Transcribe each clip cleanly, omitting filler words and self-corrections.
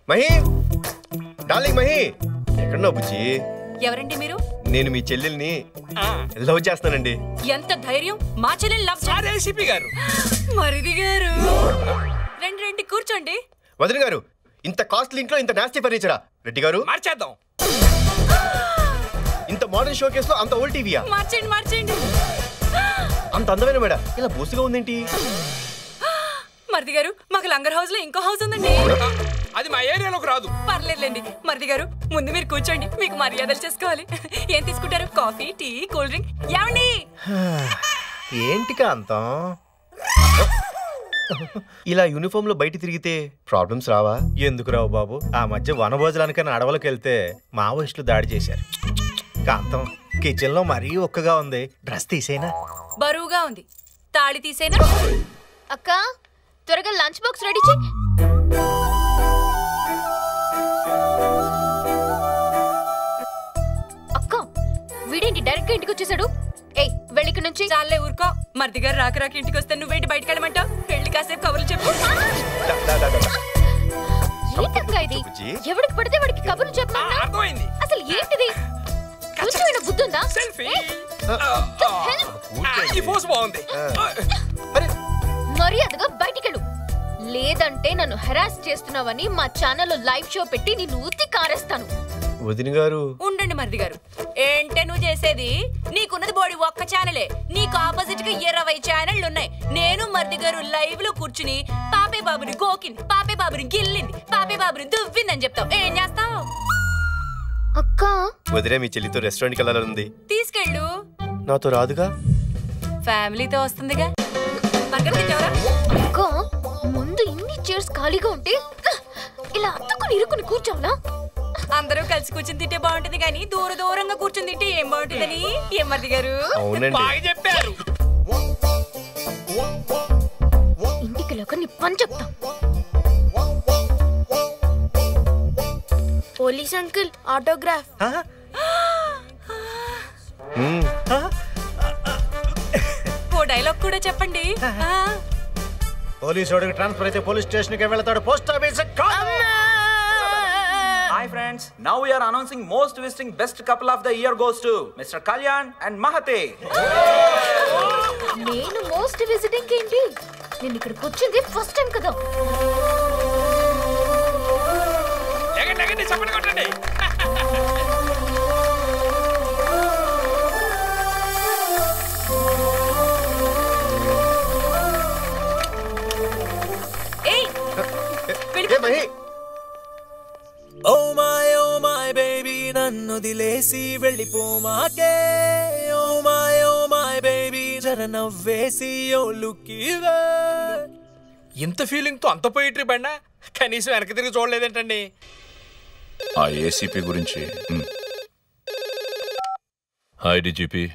Mahi darling Mahi ఎక్కడున్నావు బుజ్జి? ఎవరండి మీరు? నేను మీ చెల్లెల్ని లవ్ చేస్తానండి. ఎంత ధైర్యం మా చెల్లెల్ని లవ్ చేశారు? ఏసీపీ గారు. మరిది గారు రండి రండి కూర్చోండి. వదిన గారు ఇంత కాస్ట్లీ ఇంట్లో ఇంత నాస్టీ ఫర్నిచరా? రెడ్డి గారు మార్చేద్దాం. ఇంత మోడర్న్ షో కేసులో అంత ఓల్డ్ టీవీయా? మార్చండి మార్చండి. అంత అందమైన మేడ ఇలా బోసుగా ఉందేంటి? మరిది గారు మాకు లంగర్ హౌస్ లో ఇంకో హౌస్ ఉందండి. అది మా ఏరియాలోకి రాదు. పర్లేదులేండి మరిది గారు ముందు మీరు కూర్చోండి, మీకు మర్యాదలు చేసుకోవాలి. ఏం తీసుకుంటారు? Coffee, tea, cool drink? ఏమండి? ఏంటి కాంతం ఇలా యూనిఫామ్ లో బయట తిరిగితే ప్రాబ్లమ్స్ రావా? ఎందుకు రావు బాబు, ఆ మధ్య వనభోజనానికైనా అడవులకు వెళ్తే మావోయిస్టులు దాడి చేశారు. కాంతం కిచెన్ లో మరీ ఒక్కగా ఉంది, డ్రెస్ తీసేనా? బరువుగా ఉంది, తాళి తీసేనా? అక్క త్వరగా లంచ్ బాక్స్ రెడీ చెయ్. అక్క వీడేంటి డైరెక్ట్ గా ఇంటికి వచ్చేసాడు? ఏయ్ వెళ్ళి ఇక్కడ నుంచి. చాలే ఊరుకో, మరిది గారు రాక రాక ఇంటికి వస్తే నువ్వేంటి బయటకు వెళ్ళమంటావు? వెళ్ళి కాసేపు కబుర్లు చెప్పు. ఏంటక్క ఇది? ఎవడికి పడితే వాడికి కబుర్లు చెప్పమన్నా? అసలు ఏంటిది? కొంచెం బుద్ధుందా? మర్యాదగా బయటికెళ్ళు, లేదంటే నన్ను హెరాస్ చేస్తున్నావని మా ఛానల్లో లైవ్ షో పెట్టి నిన్ను ఉత్తి కారేస్తాను. వదిన గారు ఉండండి మరిది గారు. ఏంటే నువ్వు చేసేది? నీకున్నది బోడి ఒక్క ఛానలే, నీకు ఆపోజిట్ గా 20 ఛానళ్లు ఉన్నాయి. నేను మరిది గారు లైవ్ లో కూర్చుని పాపే బాబుని గోకింది, పాపే బాబుని గిల్లింది, పాపే బాబుని దువ్విందని చెప్తావు. ఏం చేస్తావు? అక్క వదిలే మీ చెల్లితో రెస్టారెంట్కి వెళ్ళాలని తీసుకెళ్ళు. నాతో రాదుగా? ఫ్యామిలీతో వస్తుందిగా. అక్క ముందు ఇన్ని చైర్స్ ఖాళీగా ఉంటే ఇలా అత్తుకుని ఇరుకుని కూర్చోవాలా? అందరూ కలిసి కూర్చుని తింటే బాగుంటుంది కానీ దూర దూరంగా కూర్చుని తింటే ఏం బాగుంటుందని. ఏం మరిది గారు? చెప్పారు. ఇంటికి లేక నీ పని చెప్తా. Police uncle autograph. ఓ డైలాగ్ కూడా చెప్పండి. పోలీసు వాడికి ట్రాన్స్ఫర్ అయితే పోలీస్ స్టేషన్ కి వెళ్తాడు, post office. Hi friends, now we are announcing most visiting best couple of the year goes to Mr. Kalyan and Mahate. నేను మోస్ట్ విజిటింగ్ ఏంటి? నేను ఇక్కడికి వచ్చింది ఫస్ట్ టైం కదా. ఓ మై బేబీ నన్ను దిలేసి వెళ్ళిపోమాకే. ఓ మై బేబీ జర నవ్వేసి ఓ లుక్కివే. ఇంత ఫీలింగ్ తో అంత పోయిట్రీ బండా కనీసం వెనక్కి తిరిగి చూడలేదేంటండి? ఆ ఏసీపీ గురించి. హాయ్ డీజీపీ,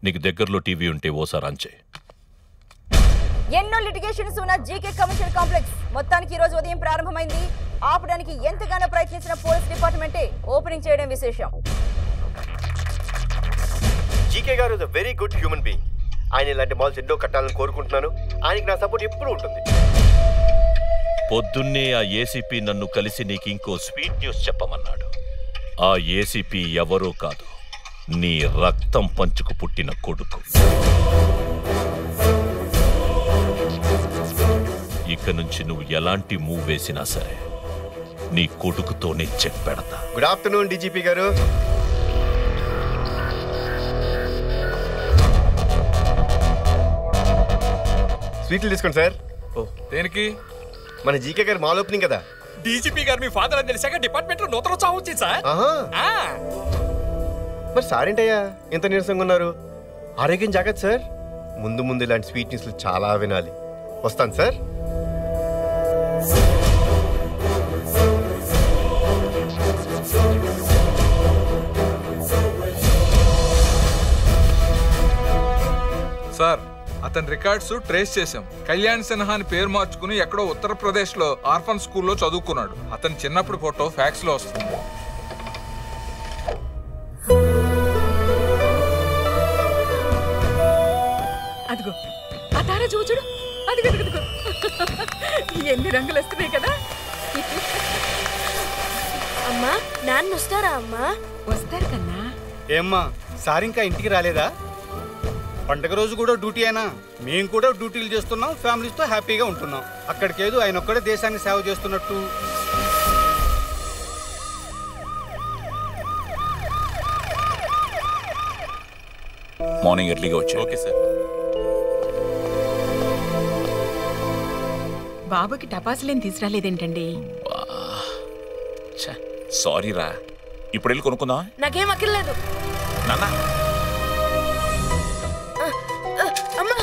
నీకు దగ్గరలో టీవీ ఉంటే ఓసారి ఆన్ చేయి. ఎన్నో లిటిగేషన్స్ ఉన్న జీకే కమర్షియల్ కాంప్లెక్స్ మొత్తానికి ఈ రోజు ఉదయం ప్రారంభమైంది. ఆపడానికి ఎంతగానో ప్రయత్నించిన పోలీస్ డిపార్ట్మెంటే ఓపెనింగ్ చేయడం విశేషం. జీకే గారు is a very good human being. ఆయన ఇలాంటి మాల్స్ ఎన్నో కట్టాలని కోరుకుంటున్నాను. ఆయనకి నా సపోర్ట్ ఎప్పుడూ ఉంటుంది. పొద్దున్నే ఆ ఏసీపీ నన్ను కలిసి నీకు ఇంకో స్వీట్ న్యూస్ చెప్పమన్నాడు. ఆ ఏసీపీ ఎవరో కాదు, నీ రక్తం పంచుకు పుట్టిన కొడుకు. ఇక నుంచి నువ్వు ఎలాంటి మూవ్ వేసినా సరే నీ కొడుకుతోనే చెక్ పెడతా. గుడ్ ఆఫ్టర్నూన్ డీజీపీ గారు. స్వీట్లు తీసుకోండి సార్. ఓ దేనికి? మన జీకే గారు మాల్ ఓపెనింగ్ కదా. డీజీపీ గారు మీ ఫాదర్ అని తెలిసాక డిపార్ట్మెంట్ లో నూతన ఉత్సాహం వచ్చింది సార్. మరి సార్ ఏంటయ్యా ఎంత నీరసంగా ఉన్నారు? ఆరోగ్యం జాగ్రత్త సార్. ముందు ముందు ఇలాంటి స్వీట్ న్యూస్లు చాలా వినాలి. వస్తాను సార్. సార్ అతని రికార్డ్స్ ట్రేస్ చేశాం. కళ్యాణ్ సిన్హా అని పేరు మార్చుకుని ఎక్కడో ఉత్తరప్రదేశ్ లో ఆర్ఫన్ స్కూల్లో చదువుకున్నాడు. అతని చిన్నప్పుడు ఫోటో ఫ్యాక్స్ లో వస్తుంది. అదిగో ఆ తార చూడు, అదిగో ఎన్ని రంగులు వస్తున్నాయి కదా. అమ్మా నాన్న వస్తారా అమ్మా? వస్తారు కన్నా. ఏమ్మా సార్ ఇంకా ఇంటికి రాలేదా? పండగ రోజు కూడా డ్యూటీ అయినా మేము కూడా డ్యూటీలు చేస్తున్నాం, ఫ్యామిలీస్తో హ్యాపీగా ఉంటున్నాం. అక్కడికేదో ఆయన ఒక్కడే దేశాన్ని సేవ చేస్తున్నట్టు. మార్నింగ్ ఎర్లీగా వచ్చా. Okay sir. బాబుకి టపాసులేం తీసుకురాలేదేంటండి? సారీ రా, ఇప్పుడు వెళ్ళి కొనుక్కుందా? నాకేం అక్కర్లేదు. నాన్న అమ్మా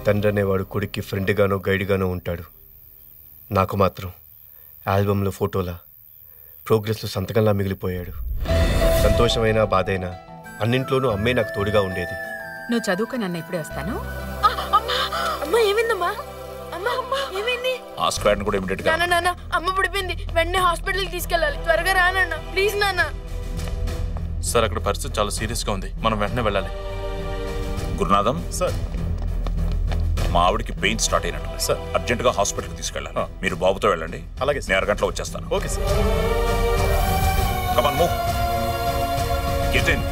తండ్రి అనేవాడు కొడుక్కి ఫ్రెండ్గానో గైడ్గానో ఉంటాడు. నాకు మాత్రం ఆల్బంలో ఫోటోలా, ప్రోగ్రెస్లో సంతకంలా మిగిలిపోయాడు. సంతోషమైనా బాధైనా అన్నింట్లోనూ అమ్మే నాకు తోడుగా ఉండేది. నువ్వు చదువుకొని అన్న ఇప్పుడే వస్తాను. అమ్మా ఏమైందమ్మా? అమ్మా అమ్మా ఏమైంది? ఆ స్క్వాడ్ కూడా ఇమిడియట్ గా. నాన్న అమ్మ పడిపోయింది, వెంటనే హాస్పిటల్కి తీసుకెళ్ళాలి. త్వరగా రా నాన్న, ప్లీజ్ నాన్న. సార్ అక్కడ పరిస్థితి చాలా సీరియస్గా ఉంది, మనం వెంటనే వెళ్ళాలి. గురునాథం సార్, మా ఆవిడికి పెయిన్ స్టార్ట్ అయినట్టు సార్, అర్జెంటుగా హాస్పిటల్కి తీసుకెళ్ళాలి. మీరు బాబుతో వెళ్ళండి. అలాగే, నేను అరగంటలో వచ్చేస్తాను. Okay sir. Come on move, get in.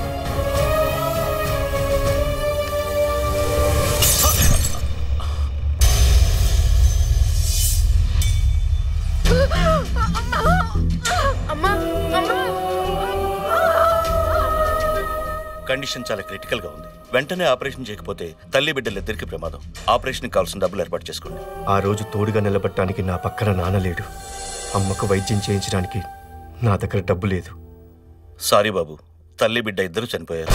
Condition చాలా క్రిటికల్ గా ఉంది. వెంటనే ఆపరేషన్ చేయకపోతే తల్లి బిడ్డలిద్దరికీ ప్రమాదం. ఆపరేషన్ కావాల్సిన డబ్బులు ఏర్పాటు చేసుకోండి. ఆ రోజు తోడుగా నిలబడటానికి నా పక్కన నాన్న లేడు. అమ్మకు వైద్యం చేయించడానికి నా దగ్గర డబ్బు లేదు. సారీ బాబు, తల్లి బిడ్డ ఇద్దరు చనిపోయారు.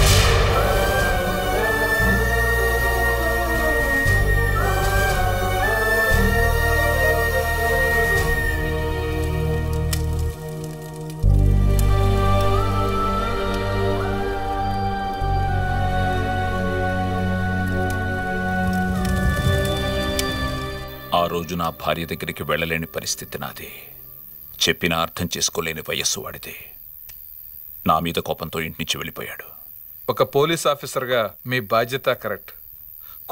ఆ రోజు నా భార్య దగ్గరికి వెళ్ళలేని పరిస్థితి నాది. చెప్పినా అర్థం చేసుకోలేని వయస్సు వాడిది. నా మీద కోపంతో ఇంటి నుంచి వెళ్ళిపోయాడు. ఒక పోలీస్ ఆఫీసర్గా మీ బాధ్యత కరెక్ట్,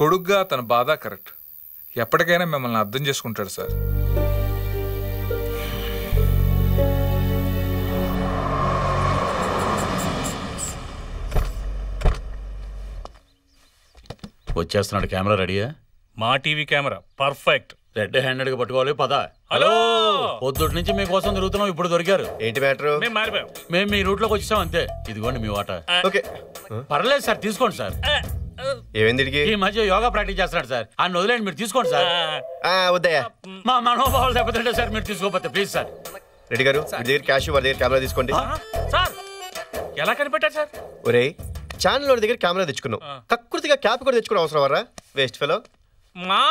కొడుగ్గా తన బాధ కరెక్ట్. ఎప్పటికైనా మిమ్మల్ని అర్థం చేసుకుంటాడు సార్. వచ్చేస్తున్నాడు. కెమెరా రెడీయా? మా TV camera perfect. Red handed గా పట్టుకోవాలి. పద. హలో, పొద్దుటి నుంచి మీకోసం తిరుగుతున్నాం, ఇప్పుడు దొరికారు. ఏంటి మ్యాటర్? మేము మారిపోయాం. మేము మీ రూట్ లోకి వచ్చేసాం అంతే. ఇదిగోండి మీ వాటా. ఓకే, పర్లేదు సార్, తీసుకోండి సార్. ఏమైంది? ఈ మధ్య యోగా ప్రాక్టీస్ చేస్తున్నాడు సార్, ఆయన వదిలేండి, మీరు తీసుకోండి సార్. వద్దయ్యా, మా మనోభావాలు దెబ్బతింటే సార్, మీరు తీసుకోకపోతే ప్లీజ్ సార్. రెడ్డి గారు, మీ దగ్గర క్యాష్, వారి దగ్గర కెమెరా తీసుకోండి. సార్ ఎలా కనిపెట్టారు సార్? ఒరే, ఛానల్ వాడి దగ్గర కెమెరా తెచ్చుకున్నావు, కక్కుర్తిగా క్యాప్ కూడా తెచ్చుకోవడం అవసరం వరా? Waste fellow. మా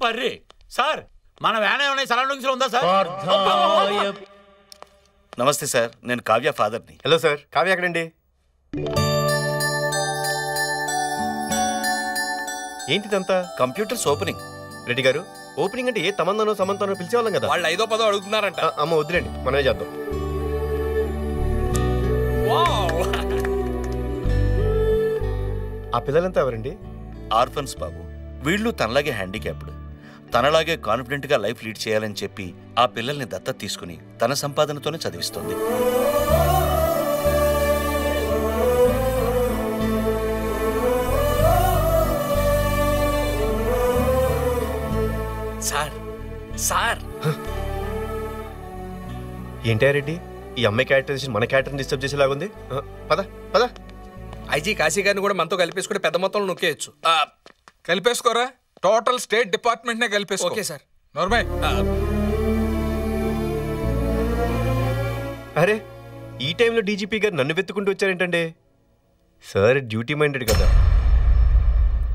పర్రి సార్, మన వ్యాన్ ఏమైనా సరౌండింగ్స్ లో ఉందా సార్? నమస్తే సార్, నేను కావ్య ఫాదర్ని. హలో సార్, కావ్య ఎక్కడండి? ఏంటిదంతా? Computers opening. రెడ్డి గారు, ఓపెనింగ్ అంటే ఏ తమందనో సమంతనో పిలిచేవాళ్ళం కదా. వాళ్ళు 5వ 10వ అడుగుతున్నారంట. అమ్మ వద్దులేండి, మనమే చేద్దాం. ఆ పిల్లలంతా ఎవరండి? ఆర్ఫన్స్ బాబు. వీళ్ళు తనలాగే హ్యాండిక్యాప్డ్. తనలాగే కాన్ఫిడెంట్ గా లైఫ్ లీడ్ చేయాలని చెప్పి ఆ పిల్లల్ని దత్తత తీసుకుని తన సంపాదనతోనే చదివిస్తుంది. సార్ సార్ ఏంటా రెడ్డి, ఈ అమ్మాయి క్యారెక్టరైజేషన్ మన క్యారెక్టర్ని డిస్టర్బ్ చేసేలాగుంది. పద పద. ఐజీ కాశీ గారిని కూడా మనతో కలిపేసుకుంటే పెద్ద మొత్తంలో నొక్కేయచ్చు. కలిపేసుకోరా, టోటల్ స్టేట్ డిపార్ట్మెంట్ నే కలిపేసుకో. Okay sir. నోర్మై. అరే, ఈ టైంలో డీజీపీ గారు నన్ను వెతుకుంటూ వచ్చారేంటండి? సార్ డ్యూటీ మైండెడ్ కదా.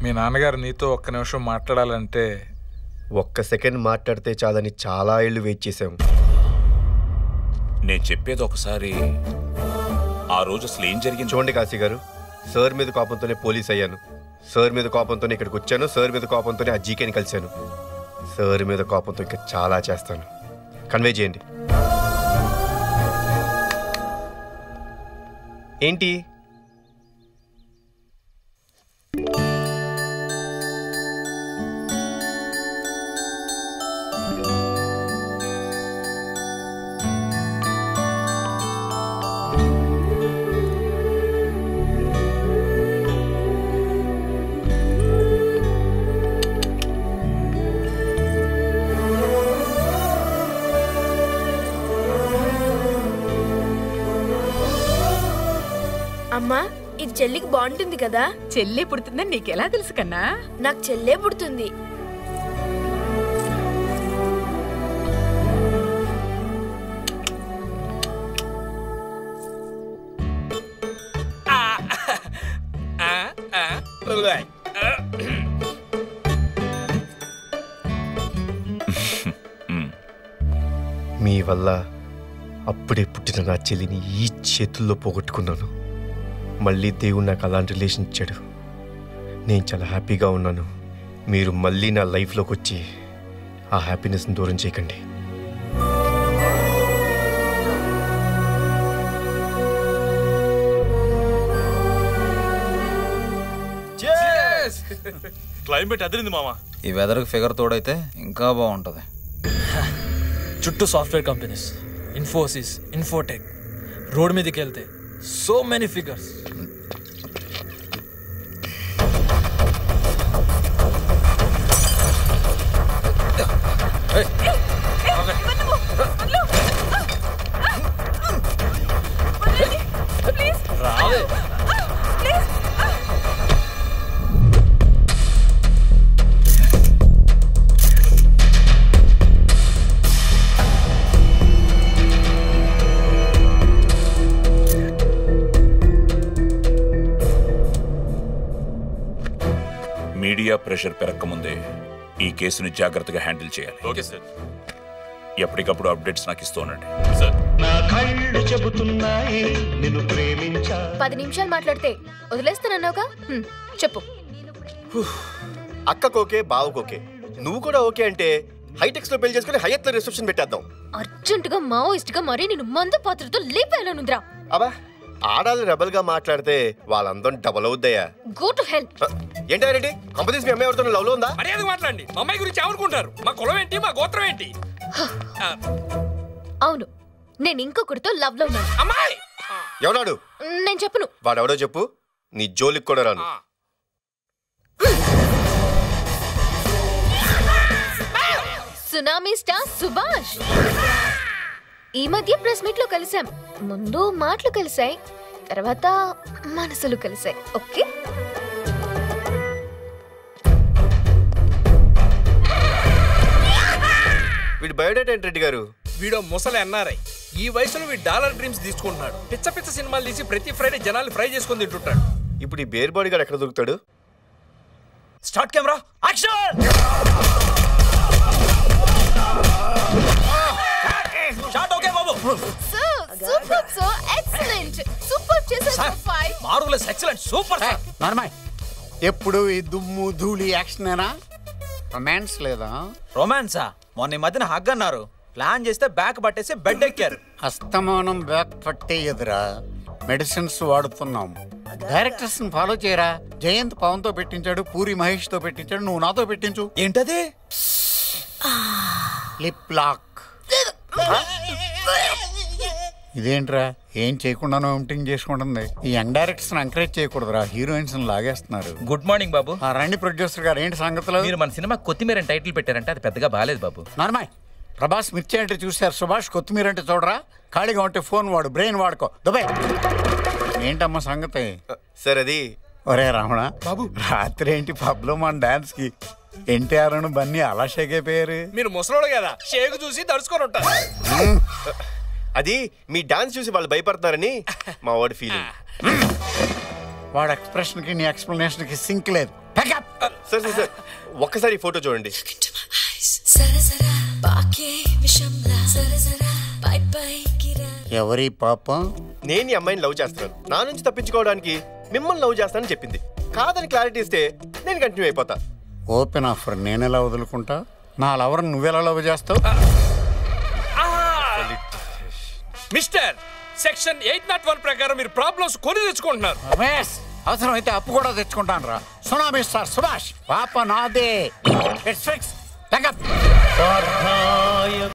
మీ నాన్నగారు నీతో ఒక్క నిమిషం మాట్లాడాలంటే. ఒక్క సెకండ్ మాట్లాడితే చాలని చాలా ఏళ్ళు వెయిట్ చేశాము. నేను చెప్పేది ఒకసారి. ఆ రోజు అసలు ఏం జరిగింది? చూడండి కాశీ గారు, సార్ మీద కోపంతోనే పోలీస్ అయ్యాను, సార్ మీద కోపంతోనే ఇక్కడికి వచ్చాను, సార్ మీద కోపంతోనే ఆ జీకేని కలిశాను. సార్ మీద కోపంతో ఇంకా చాలా చేస్తాను. కన్వే చేయండి. ఏంటి చెల్లికి బాగుంటుంది కదా. చెల్లి పుడుతుందని నీకెలా తెలుసు కన్నా? నాకు చెల్లే పుడుతుంది. మీ వల్ల అప్పుడే పుట్టిన నా చెల్లిని ఈ చేతుల్లో పోగొట్టుకున్నాను. మళ్ళీ దేవుడు నాకు అలాంటి రిలేషన్ ఇచ్చాడు. నేను చాలా హ్యాపీగా ఉన్నాను. మీరు మళ్ళీ నా లైఫ్లోకి వచ్చి ఆ హ్యాపీనెస్ని దూరం చేయకండి. క్లైమేట్ అదిరింది మామా. ఈ వెదర్కి ఫిగర్ తోడైతే ఇంకా బాగుంటుంది. చుట్టూ software companies, Infosys, Infotech. Road మీదకి వెళ్తే సో మెనీ ఫిగర్స్. రావే. మీడియా ప్రెషర్ పెరగకముందే ఈ కేసుని జాగ్రత్తగా హ్యాండిల్ చేయాలి. Okay sir. ఎప్పటికప్పుడు అప్డేట్స్ నాకు ఇస్తూ ఉండండి. సార్. నా కళ్ళు చెబుతున్నాయి నిన్ను ప్రేమించా. 10 నిమిషాలు మాట్లాడితే వదిలేస్తానన్నావుగా, చెప్పు. అక్కకోకే బావకోకే, నువ్వు కూడా ఓకే అంటే హైటెక్స్ లో పెళ్లి చేసుకుని హయత్ లో రిసెప్షన్ పెట్టేద్దాం. అర్జెంటుగా మావోయిస్ట్ గా మరీ నేను మందు పాత్రతో లేపేయాలనుందిరా. అబ్బా, ఆడాలి రెబల్ గా మాట్లాడితే వాళ్ళందరం డబల్ అవుద్దయ్యా. Go to hell. ఏంటా రెడ్డి, కంపెనీస్ మీ అమ్మాయి ఎవరితో లవ్ లో ఉందా? మర్యాదగా మాట్లాడండి. మా అమ్మాయి గురించి ఎవరుకుంటారు? మా కులం ఏంటి, మా గోత్రం ఏంటి? అవును, నేను ఇంకొకరితో లవ్ లో ఉన్నాను. అమ్మాయి ఎవడాడు? నేను చెప్పను. వాడెవడో చెప్పు, నీ జోలికి కూడా రాను. Tsunami star Subhash. ఈ మధ్య ప్రెస్ మీట్ లో కలిసాం. ముందు మాటలు కలిసాయి, తర్వాత మనసులు కలిసాయి. ఓకే, వీడు బయోడేటా ఏంటి రెడ్డి గారు? వీడో ముసలి ఎన్ఆర్ఐ. ఈ వయసులో వీడు డాలర్ డ్రీమ్స్ తీసుకుంటున్నాడు. పిచ్చ పిచ్చ సినిమాలు తీసి ప్రతి ఫ్రైడే జనాలు ఫ్రై చేసుకొని తింటుంటాడు. ఇప్పుడు ఈ బేర్ బాడీ గారు ఎక్కడ దొరుకుతాడు? Start camera action. Shot okay బాబు. Super, so excellent. సూపర్ చేశారు. 5 marvellous, excellent, super sir. Normal. ఎప్పుడు ఈ దుమ్ము ధూళి యాక్షనేనా? రొమాన్స్ లేదా? రొమాన్సా? మొన్న ఈ మధ్యన హగ్ అన్నారు. ప్లాన్ చేస్తే బ్యాక్ పట్టేసి బెడ్ ఎక్కారు. అస్తమానం బ్యాక్ పట్టేయదురా, మెడిసిన్స్ వాడుతున్నాం. డైరెక్టర్స్ ఫాలో చేయరా. జయంత్ పవన్ తో పెట్టించాడు, పూరి మహేష్ తో పెట్టించాడు, నువ్వు నాతో పెట్టించు. ఏంటది? Lip lock. ఇదేంట్రా, ఏం చేయకుండా ఎంటింగ్ చేసుకుంటుంది. ఈ యంగ్ డైరెక్టర్స్ ఎంకరేజ్ చేయకూడదురా, హీరోయిన్స్ లాగేస్తున్నారు. గుడ్ మార్నింగ్ బాబు. రండి ప్రొడ్యూసర్ గారు, ఏంటి సంగతులు? మీరు మన సినిమా కొత్తిమీర టైటిల్ పెట్టారంటే అది పెద్దగా బాలేదు బాబు. నార్మాయ్, ప్రభాస్ మిర్చి అంటే చూశారు, సుభాష్ కొత్తిమీర అంటే చూడరా. ఖాళీగా ఉంటే ఫోన్ వాడు, బ్రెయిన్ వాడుకో. దుబాయ్ ఏంటమ్మా సంగతి? సార్ అది ఒరే రమణ బాబు, రాత్రి ఏంటి పబ్ లో మన డాన్స్ కి ఎన్టీఆర్ అను బన్నీ అలా షేక్ అయిపోయారు. మీరు ముసలోడు కదా, షేక్ చూసి తడుచుకొని ఉంటారు. అది మీ డాన్స్ చూసి వాళ్ళు భయపడతారని మా వాడి ఫీలింగ్. వాడు ఎక్స్ప్రెషన్ కి నీ ఎక్స్ప్లెనేషన్ కి సింక్ లేదు. సార్ సార్ ఒక్కసారి ఫోటో చూడండి. ఎవరి పాపం? నేను ఈ అమ్మాయిని లవ్ చేస్తున్నాను, నా నుంచి తప్పించుకోవడానికి మిమ్మల్ని లవ్ చేస్తానని చెప్పింది. కాదని క్లారిటీ ఇస్తే నేను కంటిన్యూ అయిపోతా. ఓపెన్ ఆఫర్, నేనెలా వదులుకుంటా? నా లవర్ నువ్వెలా లవ్ చేస్తావు? మిస్టర్, సెక్షన్ 801 ప్రకారం మీరు ప్రాబ్లమ్స్ కొని తెచ్చుకుంటున్నారు. అవసరం అయితే అప్పు కూడా తెచ్చుకుంటాను రా. సునామీ స్టార్ సుభాష్, పాప నాదే. It's fix.